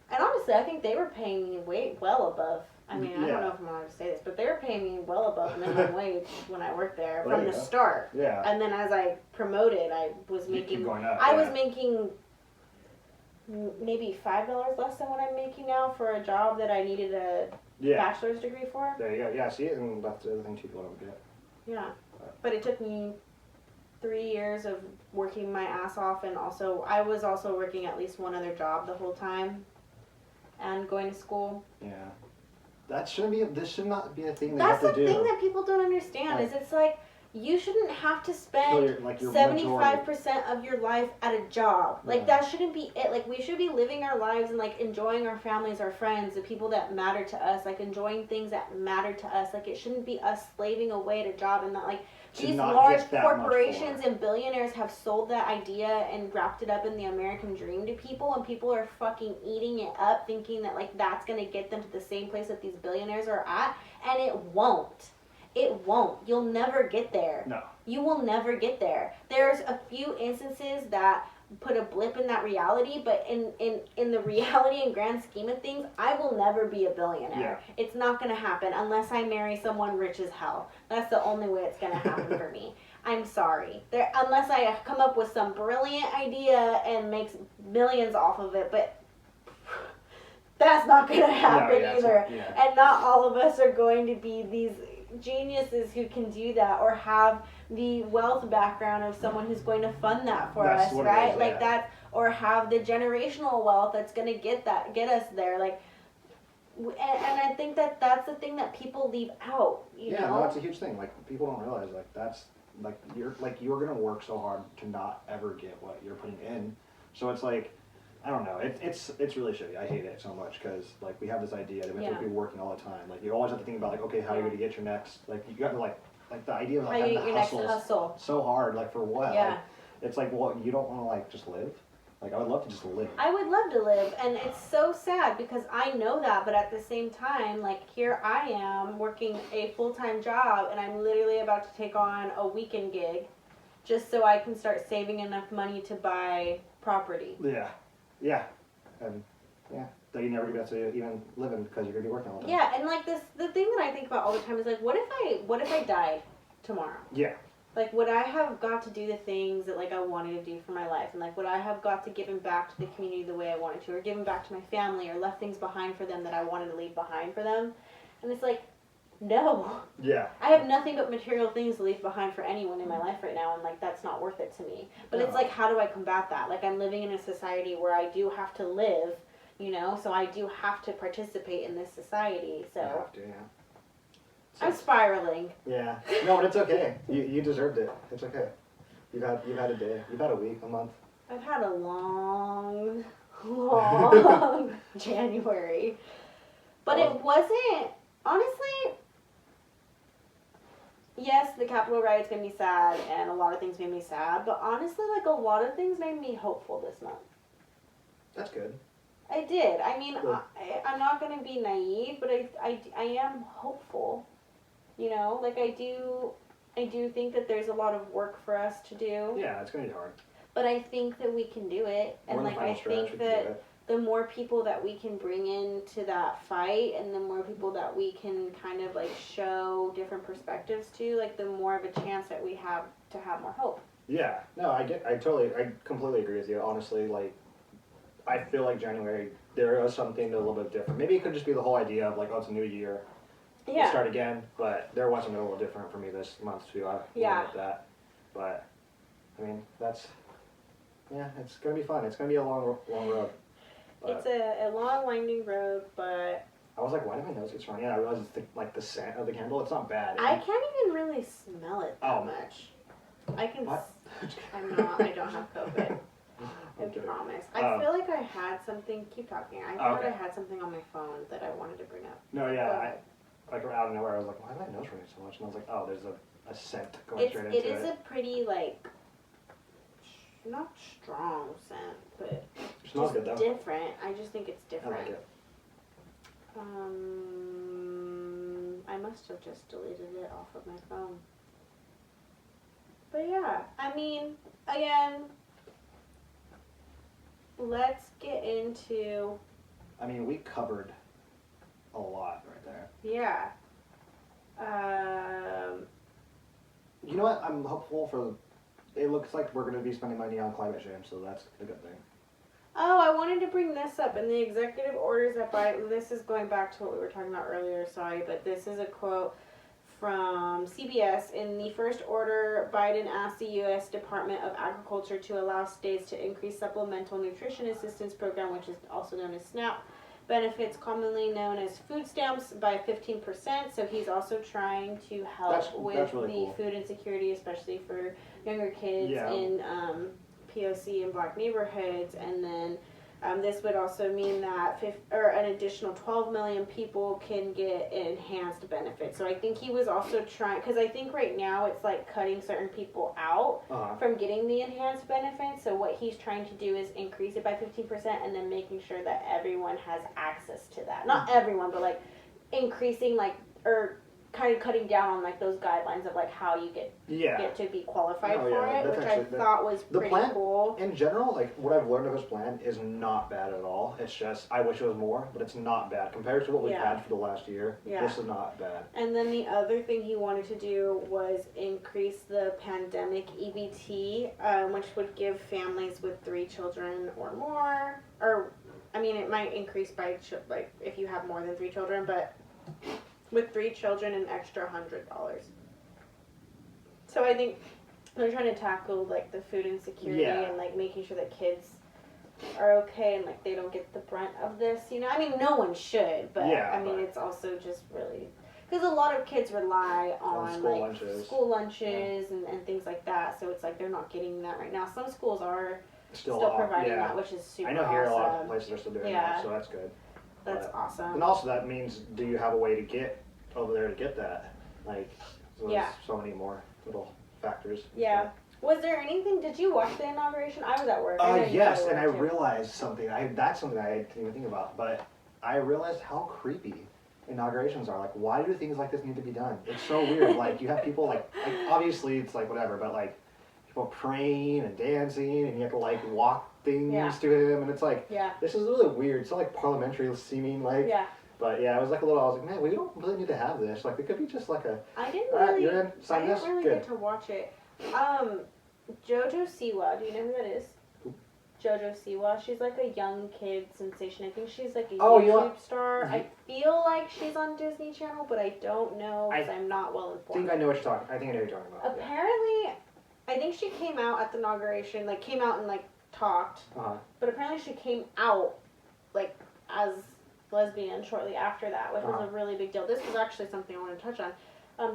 and honestly, I think they were paying me well above. I mean, I don't know if I'm allowed to say this, but they were paying me well above minimum wage when I worked there from the start. Yeah. And then as I promoted, I was making. Going up, I was making maybe $5 less than what I'm making now for a job that I needed a bachelor's degree for. There you go. Yeah, see, and that's the other thing too people don't get. Yeah. But it took me 3 years of working my ass off, and also I was also working at least one other job the whole time and going to school. Yeah. This should not be a thing that That's you have to do. That's the thing that people don't understand, is it's like, you shouldn't have to spend 75% of your life at a job. Like, that shouldn't be it. Like, we should be living our lives and, like, enjoying our families, our friends, the people that matter to us, like, enjoying things that matter to us. Like, it shouldn't be us slaving away at a job and not, like, these large corporations and billionaires have sold that idea and wrapped it up in the American dream to people, and people are fucking eating it up thinking that, like, that's going to get them to the same place that these billionaires are at, and it won't. It won't. You'll never get there. No. You will never get there. There's a few instances that put a blip in that reality, but in the reality and grand scheme of things, I will never be a billionaire. Yeah. It's not going to happen unless I marry someone rich as hell. That's the only way it's going to happen for me. I'm sorry. Unless I come up with some brilliant idea and makes millions off of it, but that's not going to happen either. And not all of us are going to be these geniuses who can do that or have the wealth background of someone who's going to fund that for us, right? Like that, or have the generational wealth that's going to get us there. Like, and I think that's the thing that people leave out. You know? No, it's a huge thing. Like, people don't realize, like, that's like you're gonna work so hard to not ever get what you're putting in. So it's like, I don't know. It's really shitty. I hate it so much because, like, we have this idea that we have to be working all the time. Like, you always have to think about, like, okay, how are you going to get your next, like, you got to, like the idea of, like, having to hustle so hard, like, for what? Yeah. Like, it's like, well, you don't want to, like, just live? Like, I would love to just live. I would love to live, and it's so sad because I know that, but at the same time, like, here I am working a full-time job, and I'm literally about to take on a weekend gig just so I can start saving enough money to buy property. Yeah. Yeah, and that you never get to even live in because you're gonna be working all the time. Yeah, and like the thing that I think about all the time is like, what if I died tomorrow? Yeah. Like, would I have got to do the things that, like, I wanted to do for my life, and like, would I have got to give back to the community the way I wanted to, or given back to my family, or left things behind for them that I wanted to leave behind for them? And it's like, no. Yeah. I have nothing but material things to leave behind for anyone in my life right now, and, like, that's not worth it to me. But it's like, how do I combat that? Like, I'm living in a society where I do have to live, you know, so I do have to participate in this society, so. You have to, yeah. I'm spiraling. Yeah. No, but it's okay. You deserved it. It's okay. You've had a day. You've had a week, a month. I've had a long January. But it wasn't, honestly, yes, the Capitol riots made me sad, and a lot of things made me sad, but honestly, like, a lot of things made me hopeful this month. That's good. I did. I mean, I'm not going to be naive, but I am hopeful. You know, like I do think that there's a lot of work for us to do. Yeah, it's going to be hard. But I think that we can do it. And like I think that the more people that we can bring into that fight and the more people that we can kind of like show different perspectives to, like the more of a chance that we have to have more hope. Yeah. No, I completely agree with you. Honestly, like I feel like January there was something a little bit different. Maybe it could just be the whole idea of like, oh, it's a new year. Yeah. We'll start again, but there was something a little different for me this month too. I will admit that. But I mean, it's gonna be fun. It's gonna be a long road. It's a long, winding road, but I was like, why did my nose get strong? Yeah, I realized it's the scent of the candle. It's not bad. I can't even really smell it that much. I can. What? I don't have COVID. I promise. I feel like I had something. Keep talking. I thought I had something on my phone that I wanted to bring up. No, yeah. Like out of nowhere, I was like, why is my nose running so much? And I was like, oh, there's a scent going straight into it. It is a pretty like. Not strong scent, but it smells good though. Different. I just think it's different. I like it. I must have just deleted it off of my phone. But yeah, I mean, again, let's get into. I mean, we covered a lot right there. Yeah. You know what? I'm hopeful for. It looks like we're going to be spending money on climate change, so that's a good thing. Oh, I wanted to bring this up. In the executive orders that this is going back to what we were talking about earlier, sorry, but this is a quote from CBS. In the first order, Biden asked the U.S. Department of Agriculture to allow states to increase supplemental nutrition assistance program, which is also known as SNAP, benefits commonly known as food stamps by 15%. So he's also trying to help with really cool. Food insecurity, especially for younger kids in POC and black neighborhoods. And then this would also mean that an additional 12 million people can get enhanced benefits. So I think he was also trying, because I think right now it's like cutting certain people out from getting the enhanced benefits. So what he's trying to do is increase it by 15% and then making sure that everyone has access to that. Not everyone, but like increasing or kind of cutting down on like those guidelines of like how you get to be qualified for it, which I thought was pretty cool. In general, like what I've learned of his plan is not bad at all. It's just I wish it was more, but it's not bad compared to what we've had for the last year. Yeah. This is not bad. And then the other thing he wanted to do was increase the pandemic EBT, which would give families with 3 children or more, or I mean it might increase by like if you have more than 3 children, but with 3 children, an extra $100. So I think they're trying to tackle like the food insecurity and like making sure that kids are okay and like they don't get the brunt of this. You know, I mean, no one should, but I mean, it's also just really because a lot of kids rely on school lunches and things like that. So it's like they're not getting that right now. Some schools are still providing that, which is super awesome. I know here a lot of places are still doing that, so that's good. That's awesome. And also that means, do you have a way to get over there to get that? Like, so there's so many more little factors. Yeah. Was there anything, did you watch the inauguration? I was at work. Yes, and I realized something. That's something I didn't even think about, but I realized how creepy inaugurations are. Like, why do things like this need to be done? It's so weird. Like, you have people, like obviously it's like whatever, but like, people praying and dancing, and you have to like walk things to him, and it's like, this is really weird. It's not like parliamentary seeming, like, but yeah, it was like a little, I was like, man, we don't really need to have this. Like, it could be just like a, I didn't really get to watch it. Jojo Siwa, do you know who that is? Who? Jojo Siwa, she's like a young kid sensation. I think she's like a YouTube star. I feel like she's on Disney Channel, but I don't know because I'm not well informed. I think I know what you're talking about. Apparently, I think she came out at the inauguration, like came out and like talked, but apparently she came out like as lesbian shortly after that, which was a really big deal. This was actually something I want to touch on.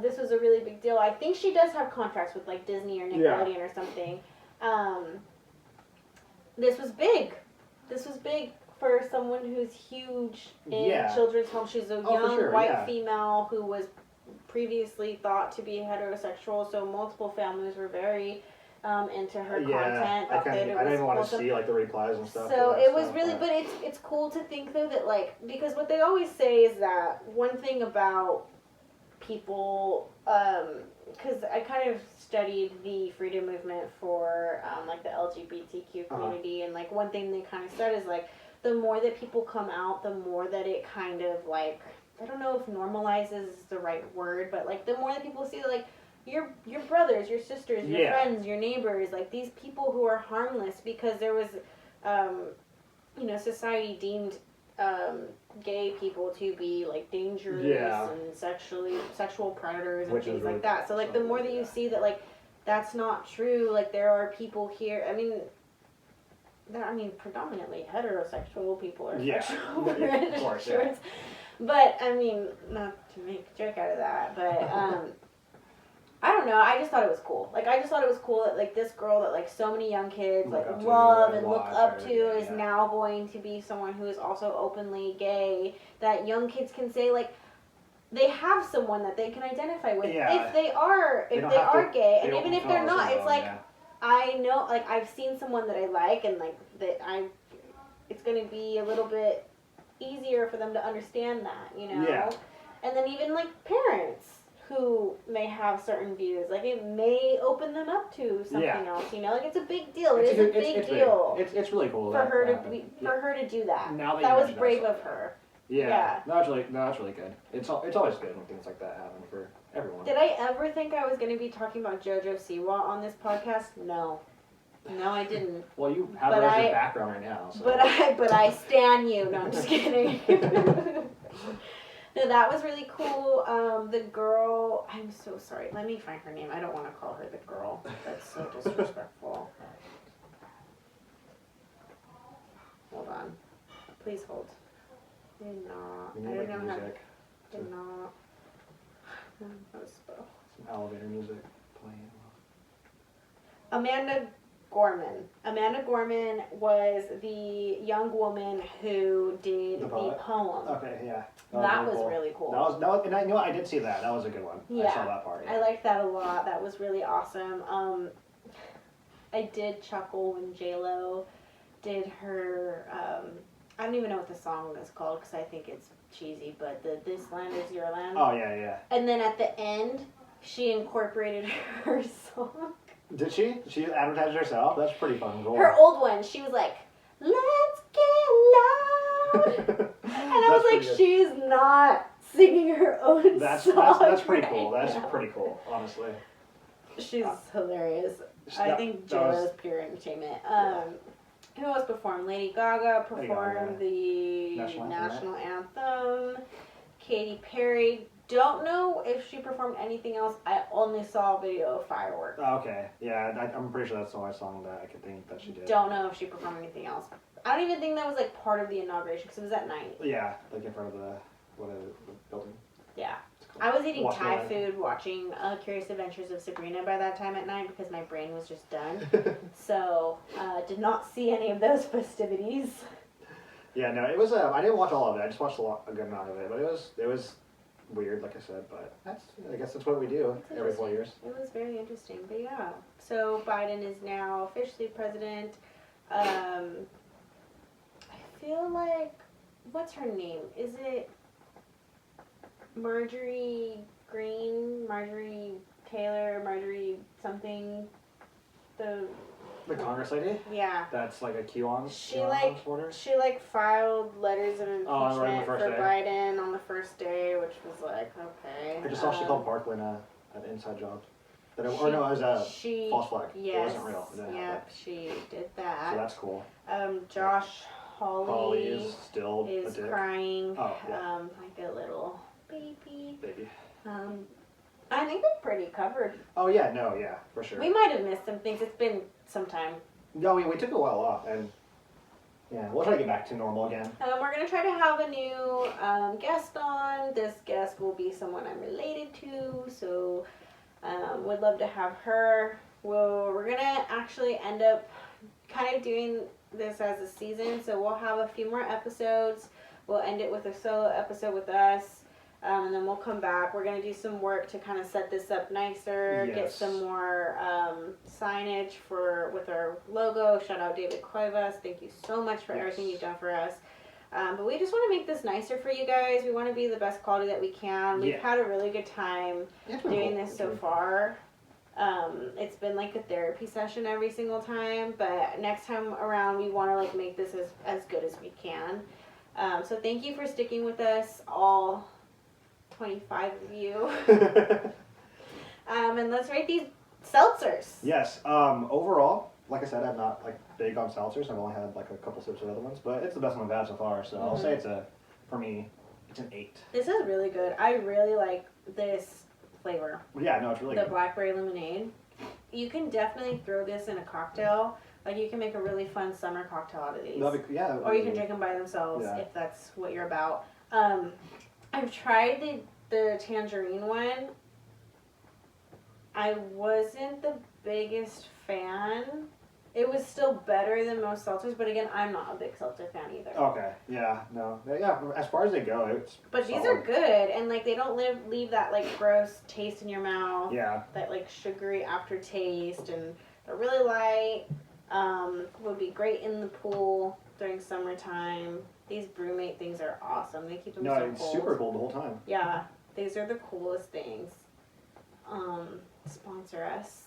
This was a really big deal. I think she does have contracts with like Disney or Nickelodeon or something. This was big. This was big for someone who's huge in children's homes. She's a young white female who was previously thought to be heterosexual, so multiple families were very into her content. I didn't even want to see like the replies and stuff. So it was really, but it's cool to think though that like, because what they always say is that one thing about people, because I kind of studied the freedom movement for like the LGBTQ community, and like one thing they kind of said is like, the more that people come out, the more that it kind of like, I don't know if normalizes is the right word, but like the more that people see like your brothers, your sisters, your friends, your neighbors, like these people who are harmless, because there was, society deemed gay people to be like dangerous and sexual predators and things like that. So like the more that you see that like that's not true, like there are people here. I mean, predominantly heterosexual people are sexual predators. Of course, yeah. But I mean, not to make a joke out of that, but I don't know. I just thought it was cool. Like, I just thought it was cool that, like, this girl that, like, so many young kids, like, love and look up to is now going to be someone who is also openly gay. That young kids can say, like, they have someone that they can identify with if they are gay. And even if they're not, it's like, I know, like, I've seen someone that I like, and, like, it's going to be a little bit easier for them to understand that, you know? Yeah. And then even, like, parents who may have certain views, like it may open them up to something else, you know, like it's a big deal. It's a big deal. It's really cool for her to do that. That was brave of her. Yeah. No, it's really good. It's always good when things like that happen for everyone. Did I ever think I was going to be talking about JoJo Siwa on this podcast? No, I didn't. Well, you have her as your background right now. So. But I stan you. No, I'm just kidding. No, that was really cool. The girl, I'm so sorry. Let me find her name. I don't want to call her the girl. That's so disrespectful. Hold on. Please hold. I did not. Some elevator music playing. Amanda Gorman was the young woman who did the poem. Okay, yeah. That was really cool. That was, and I know I did see that. That was a good one. Yeah. I saw that part. Yeah. I liked that a lot. That was really awesome. I did chuckle when J-Lo did her, I don't even know what the song is called because I think it's cheesy, but This Land Is Your Land. Oh, yeah. And then at the end, she incorporated her song. Did she? She advertised herself? That's pretty fun. Cool. Her old one, she was like, "Let's get loud." And I was like, good. She's not singing her own song. That's pretty cool. That's pretty cool, honestly. She's hilarious. I think J-Lo is pure entertainment. Who else performed? Lady Gaga performed the national anthem. Katy Perry. Don't know if she performed anything else. I only saw a video of fireworks. Oh, okay. Yeah, I'm pretty sure that's the only song that I could think that she did. Don't know if she performed anything else. I don't even think that was like part of the inauguration because it was at night. Yeah, like in front of the building. Yeah. Cool. I was eating Thai food watching Curious Adventures of Sabrina by that time at night because my brain was just done. So, did not see any of those festivities. Yeah, no, it was, I didn't watch all of it. I just watched a good amount of it. But it was weird, like I said, but I guess that's what we do every 4 years. It was very interesting, but yeah. So Biden is now officially president. I feel like, what's her name? Is it Marjorie Green, Marjorie Taylor, Marjorie something? The Congress lady? Yeah. That's like a QAnon supporter? She filed letters of impeachment for Biden on the first day, which was like, okay. I just saw she called Parkland an inside job. It was a false flag. Yes. It wasn't real. Yep, she did that. So that's cool. Josh Hawley is still crying, oh, yeah. like a little baby. Baby. I think we're pretty covered. Oh, yeah, for sure. We might have missed some things. It's been some time. No, we took a while off, and yeah, we'll try to get back to normal again. We're going to try to have a new guest on. This guest will be someone I'm related to, so would love to have her. We're going to actually end up kind of doing this as a season, so we'll have a few more episodes. We'll end it with a solo episode with us. And then we'll come back. We're going to do some work to kind of set this up nicer, get some more signage with our logo. Shout out David Chavez. Thank you so much for everything you've done for us. But we just want to make this nicer for you guys. We want to be the best quality that we can. We've had a really good time doing this so far. It's been like a therapy session every single time, but next time around we want to like make this as good as we can. So thank you for sticking with us, all 25 of you. And let's rate these seltzers. Yes. Overall, like I said, I'm not like big on seltzers. I've only had like a couple sips of other ones, but it's the best one I've had so far. So I'll say for me, it's an 8. This is really good. I really like this flavor. Yeah, no, it's really good. The blackberry lemonade. You can definitely throw this in a cocktail. Like you can make a really fun summer cocktail out of these. Or you can drink them by themselves if that's what you're about. I've tried the tangerine one. I wasn't the biggest fan. It was still better than most seltzers, but again, I'm not a big seltzer fan either. Okay, yeah, no. Yeah, as far as they go, it's But solid. These are good, and like they don't leave that like gross taste in your mouth. Yeah. That like sugary aftertaste, and they're really light. Would be great in the pool during summertime. These brewmate things are awesome. They keep them so cold. No, it's super cold the whole time. Yeah, these are the coolest things. Sponsor us.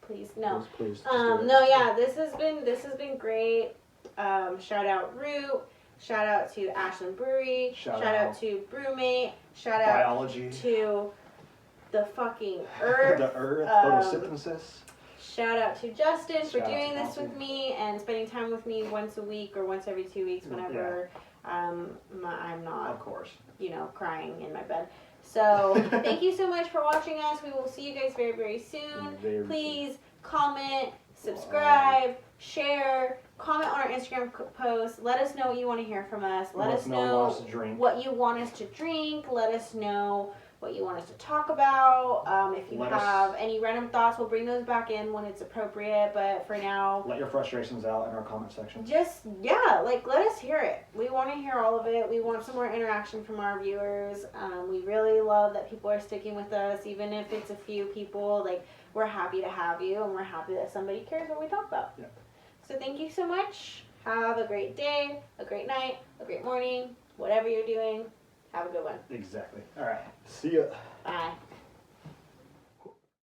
Please, no. Please. No, yeah, this has been great. Shout out Root. Shout out to Ashland Brewery. Shout out to Brewmate. Shout out Biology. To the fucking Earth. The Earth. Photosynthesis. Shout out to Justin for doing this with me and spending time with me once a week or once every 2 weeks whenever I'm not, of course, crying in my bed. So thank you so much for watching us. We will see you guys very, very soon. Please comment, subscribe, share, comment on our Instagram post. Let us know what you want to hear from us. Let us know what you want us to drink. Let us know what you want us to talk about. If you have any random thoughts, we'll bring those back in when it's appropriate. But for now, let your frustrations out in our comment section. Let us hear it. We want to hear all of it. We want some more interaction from our viewers. We really love that people are sticking with us, even if it's a few people. Like, we're happy to have you, and we're happy that somebody cares what we talk about. Yeah. So thank you so much. Have a great day, a great night, a great morning, whatever you're doing. Have a good one. Exactly. All right. See ya. Bye.